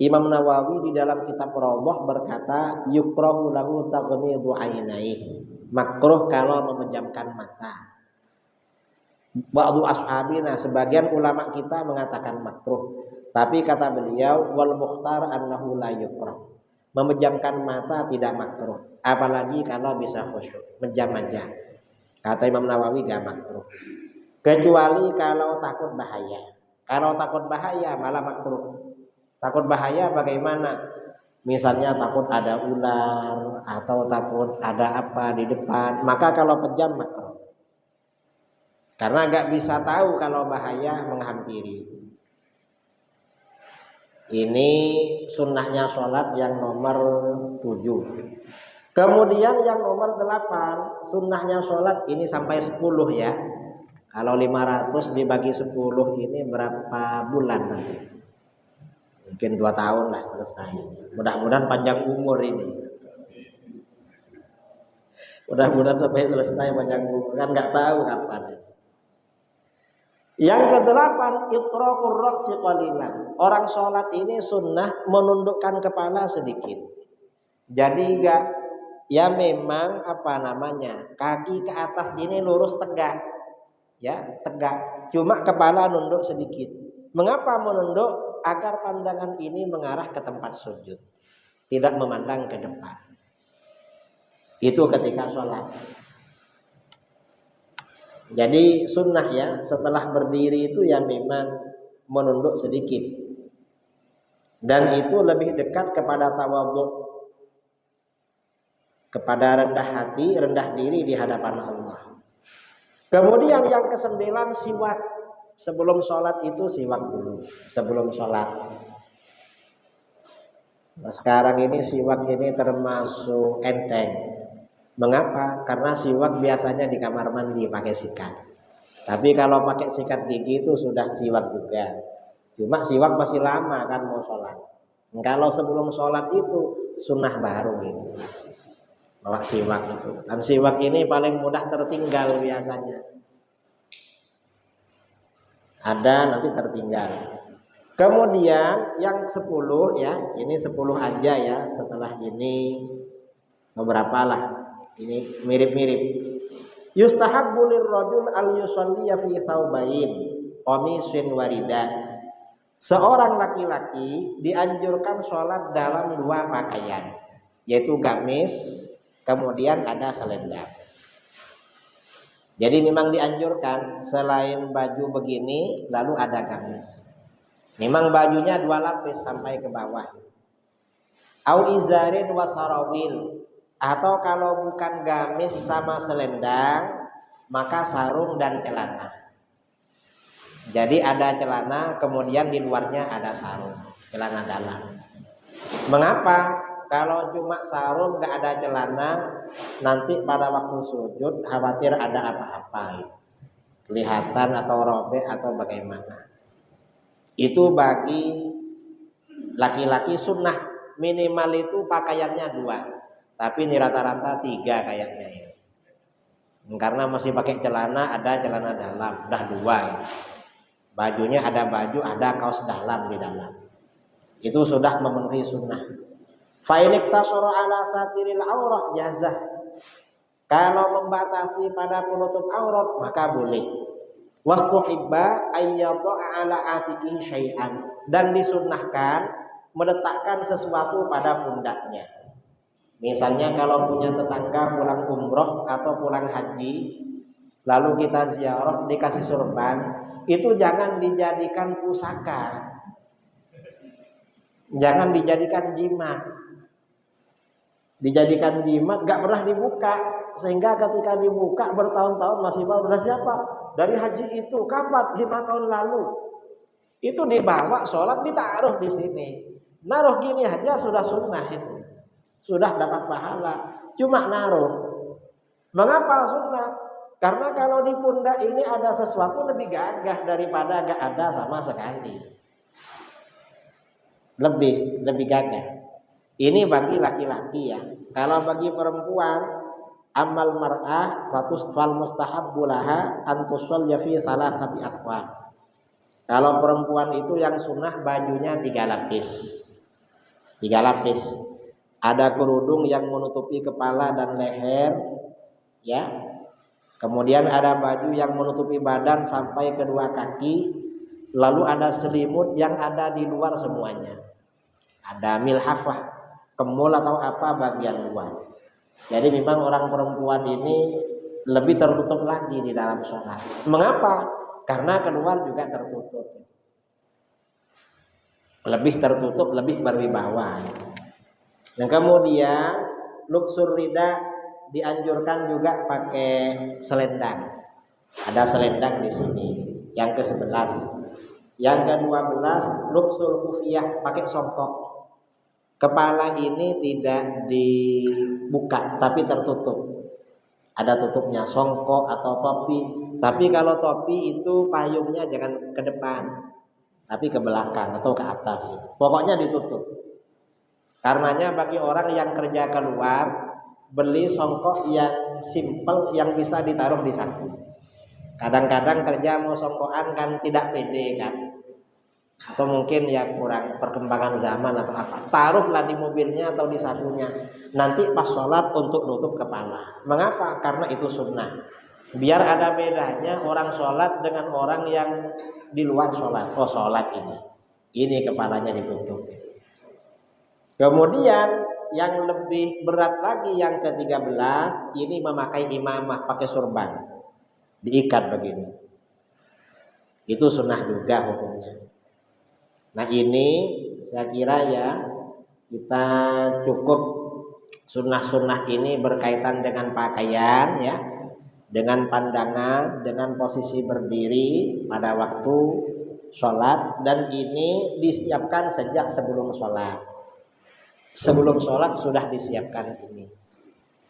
Imam Nawawi di dalam kitab Rawdah berkata, yukrahu lahu taghmidu ainaihi. Makruh kalau memejamkan mata. Ba'du ashabina, sebagian ulama kita mengatakan makruh. Tapi kata beliau, wal mukhtar annahu la yukrah. Memejamkan mata tidak makruh, apalagi kalau bisa khusyuk, menjam aja. Kata Imam Nawawi gak makruh, kecuali kalau takut bahaya. Kalau takut bahaya malah makruh. Takut bahaya bagaimana? Misalnya takut ada ular atau takut ada apa di depan, maka kalau pejam makruh. Karena gak bisa tahu kalau bahaya menghampiri. Ini sunnahnya sholat yang nomor 7. Kemudian yang nomor 8, sunnahnya sholat ini sampai 10 ya. Kalau 500 dibagi 10 ini berapa bulan nanti? Mungkin 2 tahun lah selesai. Mudah-mudahan panjang umur ini. Mudah-mudahan sampai selesai panjang umur. Kan nggak tahu kapan. Yang ke-8, itraqur ra'si qalilan. Orang sholat ini sunnah menundukkan kepala sedikit. Jadi enggak, ya memang kaki ke atas ini lurus tegak. Ya, tegak. Cuma kepala nunduk sedikit. Mengapa menunduk? Agar pandangan ini mengarah ke tempat sujud. Tidak memandang ke depan. Itu ketika sholat. Jadi sunnah ya, setelah berdiri itu ya memang menunduk sedikit. Dan itu lebih dekat kepada tawadhu, kepada rendah hati, rendah diri di hadapan Allah. Kemudian yang kesembilan siwak. Sebelum sholat itu siwak dulu, sebelum sholat. Nah, sekarang ini siwak ini termasuk enteng. Mengapa? Karena siwak biasanya di kamar mandi pakai sikat. Tapi kalau pakai sikat gigi itu sudah siwak juga. Cuma siwak masih lama kan mau sholat. Kalau sebelum sholat itu sunnah baru gitu. Bawa siwak itu. Dan siwak ini paling mudah tertinggal biasanya. Ada nanti tertinggal. Kemudian yang 10 ya, ini 10 aja ya. Setelah ini beberapa lah. Ini mirip-mirip. Yustahabbu lirrajul al yusalliya fi thawbain qamisin warida. Seorang laki-laki dianjurkan sholat dalam 2 pakaian, yaitu gamis, kemudian ada selendang. Jadi memang dianjurkan selain baju begini lalu ada gamis. Memang bajunya 2 lapis sampai ke bawah. Au izarin wa sarawil. Atau kalau bukan gamis sama selendang, maka sarung dan celana. Jadi ada celana, kemudian di luarnya ada sarung, celana dalam. Mengapa? Kalau cuma sarung gak ada celana, nanti pada waktu sujud khawatir ada apa-apa, kelihatan atau robek atau bagaimana. Itu bagi laki-laki sunnah, minimal itu pakaiannya 2. Tapi ini rata-rata 3 kayaknya ini. Karena masih pakai celana, ada celana dalam, udah 2 ini. Bajunya ada baju, ada kaos dalam di dalam. Itu sudah memenuhi sunnah. Fa in iktasara ala satiril aurah jazah. Kalau membatasi pada penutup aurat maka boleh. Wastuhibba ayyadha ala atiqihi syai'an, dan disunnahkan meletakkan sesuatu pada pundaknya. Misalnya kalau punya tetangga pulang umroh atau pulang haji, lalu kita ziarah dikasih surban, itu jangan dijadikan pusaka, jangan dijadikan jimat. Dijadikan jimat gak pernah dibuka, sehingga ketika dibuka bertahun-tahun masih bawa. Siapa? Dari haji itu. Kapan? 5 tahun lalu. Itu dibawa sholat, ditaruh di sini. Naruh gini aja sudah sunnah itu. Sudah dapat pahala. Cuma naruh. Mengapa sunnah? Karena kalau di pundak ini ada sesuatu lebih gagah daripada gak ada sama sekali. Lebih gagah. Ini bagi laki-laki ya. Kalau bagi perempuan, amal mar'ah fal mustahabbu laha an tusalli fi salasati aswab. Kalau perempuan itu yang sunnah bajunya 3 lapis. 3 lapis. Ada kerudung yang menutupi kepala dan leher, ya. Kemudian ada baju yang menutupi badan sampai kedua kaki. Lalu ada selimut yang ada di luar semuanya. Ada milhafah, kemul atau apa bagian luar. Jadi memang orang perempuan ini lebih tertutup lagi di dalam sholat. Mengapa? Karena keluar juga tertutup. Lebih tertutup, lebih berwibawa. Dan kemudian luksur rida dianjurkan juga pakai selendang. Ada selendang di sini. Yang ke-11. Yang ke-12 luksul kufiyah, pakai songkok. Kepala ini tidak dibuka tapi tertutup. Ada tutupnya, songkok atau topi. Tapi kalau topi itu payungnya jangan ke depan, tapi ke belakang atau ke atas. Pokoknya ditutup. Karenanya bagi orang yang kerja keluar, beli songkok yang simple yang bisa ditaruh di saku. Kadang-kadang kerja mau songkokan kan tidak pede kan, atau mungkin ya kurang perkembangan zaman atau apa. Taruhlah di mobilnya atau di sakunya. Nanti pas sholat untuk nutup kepala. Mengapa? Karena itu sunnah. Biar ada bedanya orang sholat dengan orang yang di luar sholat. Oh sholat ini kepalanya ditutup. Kemudian yang lebih berat lagi yang ke-13, ini memakai imamah, pakai surban. diikat begini. Itu sunnah juga hukumnya. Nah ini saya kira ya kita cukup sunnah-sunnah ini berkaitan dengan pakaian ya, dengan pandangan, dengan posisi berdiri pada waktu sholat, dan ini disiapkan sejak sebelum sholat. Sebelum sholat sudah disiapkan ini.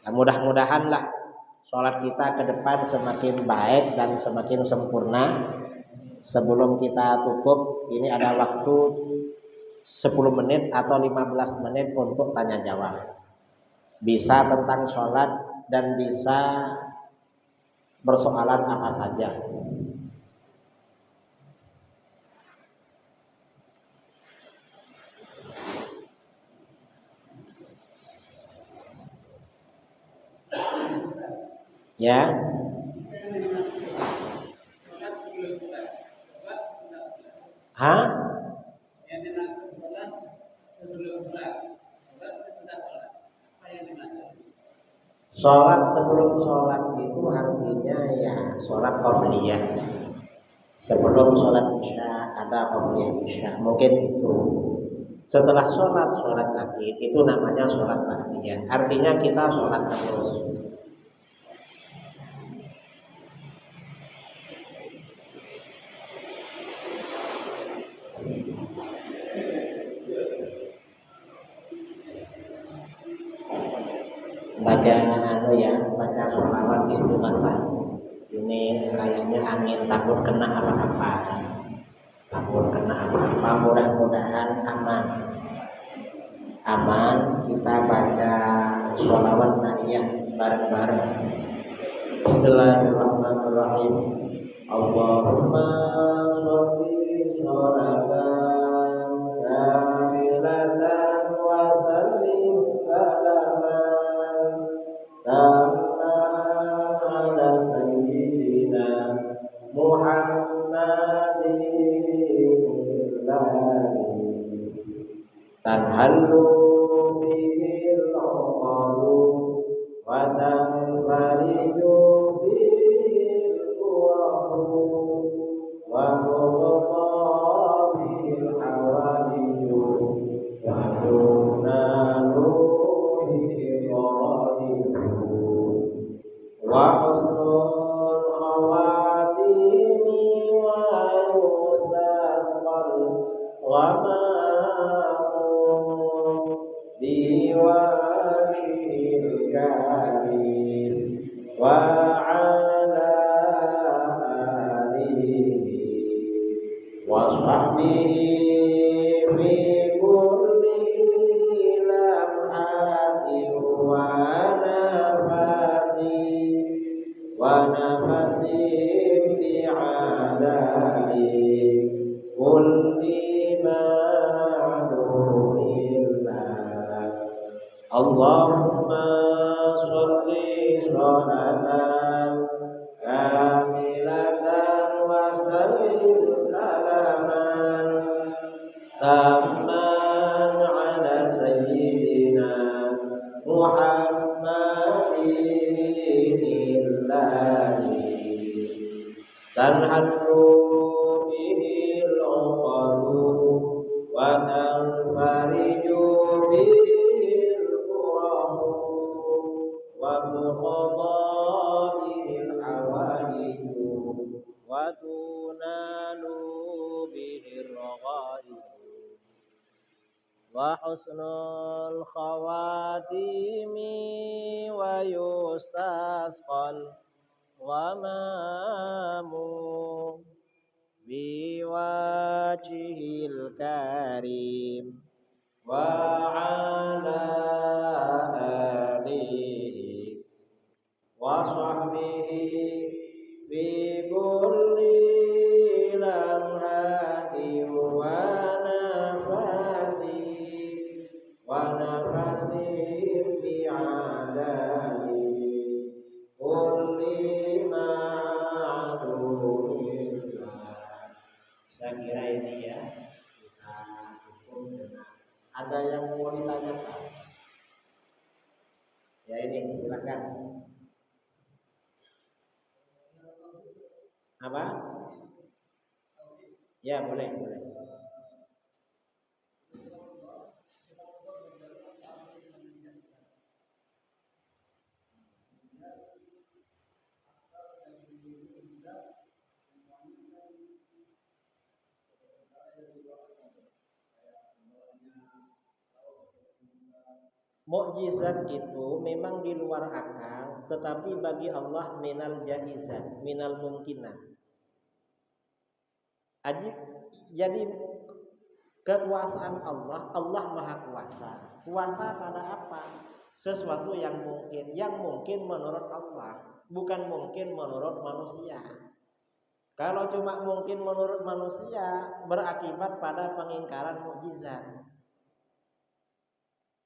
Nah, mudah-mudahanlah sholat kita ke depan semakin baik dan semakin sempurna. Sebelum kita tutup, ini ada waktu 10 menit atau 15 menit untuk tanya jawab. Bisa tentang sholat dan bisa persoalan apa saja. Ya. Hah? Sholat sebelum sholat itu artinya ya sholat qabliyah. Sebelum sholat isya ada qabliyah isya, mungkin itu. Setelah sholat lagi itu namanya sholat ba'diyah. Artinya kita sholat terus. Baca sholawat istighfar. Ini kayaknya angin, takut kena apa-apa. Mudah-mudahan aman. Kita baca sholawat nariyah bareng-bareng. Bismillahirrahmanirrahim. Allahumma sholli sholatan kamilatan wa sallim salaman tamman ala sayyidina Muhammadin tanhallu bihil uqadu wa tanfariju bihil qurahu wa tuqta bihil hawadiju wa tunalu bihil ghaibu wa husnul khawatimi wa yustasqal ghamamu biwajhil karim wa ala alihi wa sahbihi fi kulli lamhati wa nafasi bi'adadi kulli ma'lumillah. Allahumma sholli sholatan kamilatan wa sallim salaman tamman ala sayyidina Muhammadin tanhallu bihil uqadu wa tanfariju bihil qurahu wa tuqda bihil hawaiju wa tunalu bihil ghaibu wa husnul khawatimi wa yustasqal ghamamu biwajhil karim wa ala alihi wa sahbihi fi kulli lamhati wa nafasi bi'adadi kulli ma'lumillah. Saya kira ini ya kita cukup dengan. Ada yang mau ditanyakan? Ya ini silakan. Apa? Ya, boleh, boleh. Mukjizat itu memang di luar akal, tetapi bagi Allah minal jaizat, minal mungkinat. Jadi kekuasaan Allah, Allah Maha Kuasa. Kuasa pada apa? Sesuatu yang mungkin menurut Allah, bukan mungkin menurut manusia. Kalau cuma mungkin menurut manusia, berakibat pada pengingkaran mukjizat.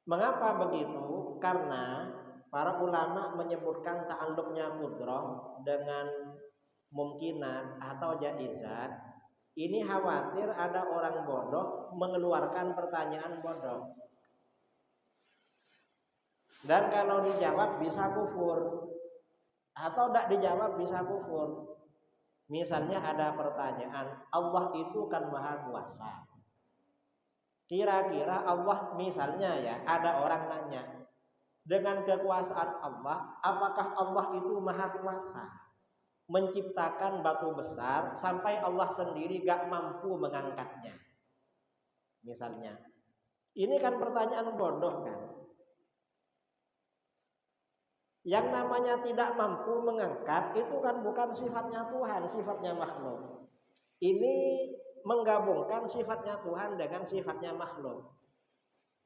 Mengapa begitu? Karena para ulama menyebutkan ta'alluqnya qudrah dengan mungkinat atau jaizat. Ini khawatir ada orang bodoh mengeluarkan pertanyaan bodoh. Dan kalau dijawab bisa kufur. Atau tidak dijawab bisa kufur. Misalnya ada pertanyaan, Allah itu kan Maha Kuasa. Kira-kira Allah, misalnya ya, ada orang nanya, dengan kekuasaan Allah, apakah Allah itu Maha Kuasa? Menciptakan batu besar sampai Allah sendiri gak mampu mengangkatnya. Misalnya. Ini kan pertanyaan bodoh kan. Yang namanya tidak mampu mengangkat itu kan bukan sifatnya Tuhan, sifatnya makhluk. Ini menggabungkan sifatnya Tuhan dengan sifatnya makhluk.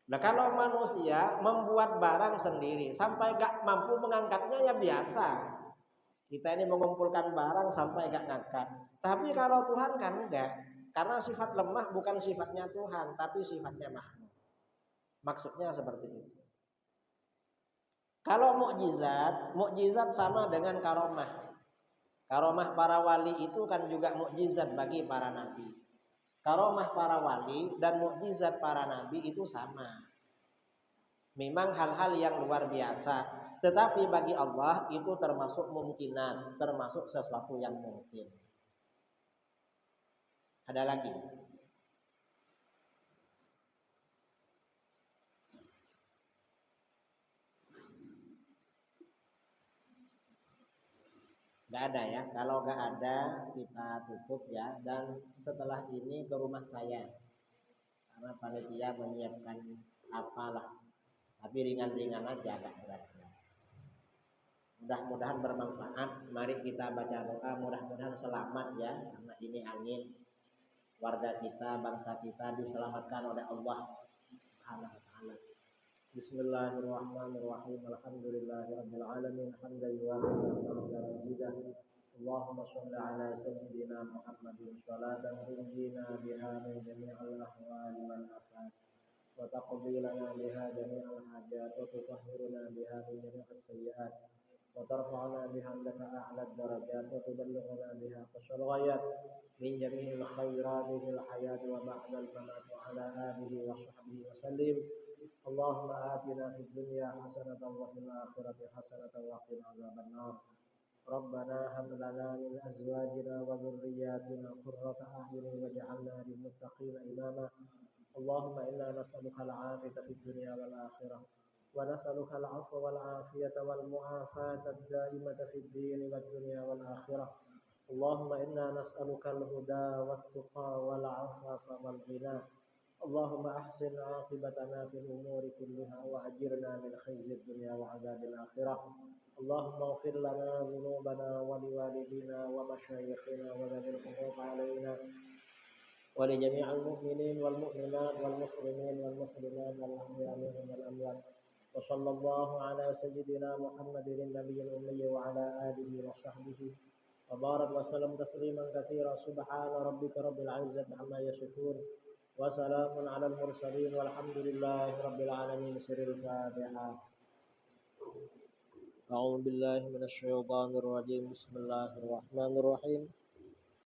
Nah, kalau manusia membuat barang sendiri sampai gak mampu mengangkatnya ya biasa. Kita ini mengumpulkan barang sampai gak ngangkat. Tapi kalau Tuhan kan enggak. Karena sifat lemah bukan sifatnya Tuhan, tapi sifatnya makhluk. Maksudnya seperti itu. Kalau mukjizat sama dengan karomah. Karomah para wali itu kan juga mukjizat bagi para nabi. Karomah para wali dan mukjizat para nabi itu sama. Memang hal-hal yang luar biasa, tetapi bagi Allah itu termasuk mungkinan, termasuk sesuatu yang mungkin. Ada lagi? Gak ada ya. Kalau gak ada kita tutup ya. Dan setelah ini ke rumah saya, karena panitia menyiapkan apalah, tapi ringan-ringan aja, gak berat-berat. Mudah-mudahan bermanfaat. Mari kita baca doa, mudah-mudahan selamat ya, karena ini angin. Warga kita, bangsa kita diselamatkan oleh Allah Subhanahu wa taala. Bismillahirrahmanirrahim. Alhamdulillahirabbil alamin. Hamdan yuwafi ni'matahu mazidah. Allahumma shalli ala sayyidina Muhammadin shalatan tunjina biha min jami'il ahwali wal afat wa taqdi lana biha jami'al hajat wa tutahhiruna biha min jami'is sayyi'at wa tarfa'una biha indaka a'la darajat wa tuballighuna biha aqsal ghayat min jami'il khairati fil hayati wa ba'dal mamat wa ala alihi wa sahbihi wa sallim. Allahumma atina fid dunya hasanatan wa fil akhirati hasanatan wa qina adzabannar. Rabbana hab lana min azwajina wa dhurriyyatina qurrata a'yunin waj'alna lil muttaqina imama. Allahumma inna nas'aluka al-'afiyata fid dunya wal akhirah wa nas'aluka al-'afwa wal 'afiyata wal mu'afata ad-da'imata fid din wad dunya wal akhirah. Allahumma inna nas'aluka al-huda wat tuqa wal 'afafa wal ghina. Allahumma ahsin 'aqibatana fil umuri kulliha wa ajirna min khizyid dunya wa 'adzabil akhirah. Allahumma ighfir lana dhunubana wa liwalidina wa masyayikhina wa dhawil huquq 'alaina wa li jami'il mu'minin wal mu'minat wal muslimin wal muslimat al ahya'i minhum wal amwat. Wa sallallahu ala sayyidina Muhammadin nabiyil ummi wa ala alihi wa sahbihi wa barak wa sallam tasliman katsira. Subhana rabbika rabbil 'izzati amma yasifun. Wassalamun alal mursalin walhamdulillahi rabbil alamin. Sirrul Fatihah. A'udzu billahi minasyaitonir rajim. Bismillahirrahmanirrahim.